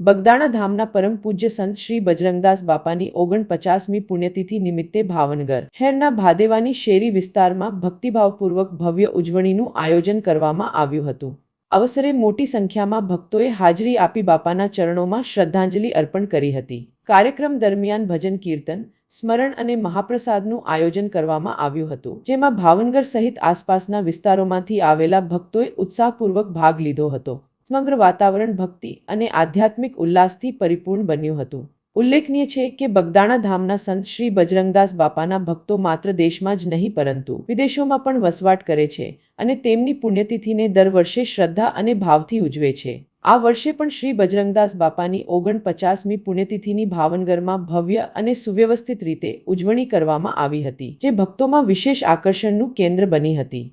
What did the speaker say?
બગદાણા ધામના પરમ પૂજ્ય સંત શ્રી બજરંગદાસ બાપાની 49મી પુણ્યતિથિ નિમિત્તે ભાવનગર શહેરના ભાદેવાની શેરી વિસ્તારમાં ભક્તિભાવપૂર્વક ભવ્ય ઉજવણીનું આયોજન કરવામાં આવ્યું હતું। અવસરે મોટી સંખ્યામાં ભક્તોએ હાજરી આપી બાપાના ચરણોમાં શ્રદ્ધાંજલિ અર્પણ કરી હતી। કાર્યક્રમ દરમિયાન ભજન કીર્તન, સ્મરણ અને મહાપ્રસાદનું આયોજન કરવામાં આવ્યું હતું, જેમાં ભાવનગર સહિત આસપાસના વિસ્તારોમાંથી આવેલા ભક્તોએ ઉત્સાહપૂર્વક ભાગ લીધો હતો। સમગ્ર વાતાવરણ ભક્તિ અને આધ્યાત્મિક ઉલ્લાસથી પરિપૂર્ણ બન્યું હતું। ઉલ્લેખનીય છે કે બગદાણા ધામના સંત શ્રી બજરંગદાસ બાપાના ભક્તો માત્ર દેશમાં જ નહીં પરંતુ વિદેશોમાં પણ વસવાટ કરે છે અને તેમની પુણ્યતિથિને દર વર્ષે શ્રદ્ધા અને ભાવથી ઉજવે છે। આ વર્ષે પણ શ્રી બજરંગદાસ બાપાની 49મી પુણ્યતિથિની ભાવનગરમાં ભવ્ય અને સુવ્યવસ્થિત રીતે ઉજવણી કરવામાં આવી હતી, જે ભક્તોમાં વિશેષ આકર્ષણનું કેન્દ્ર બની હતી।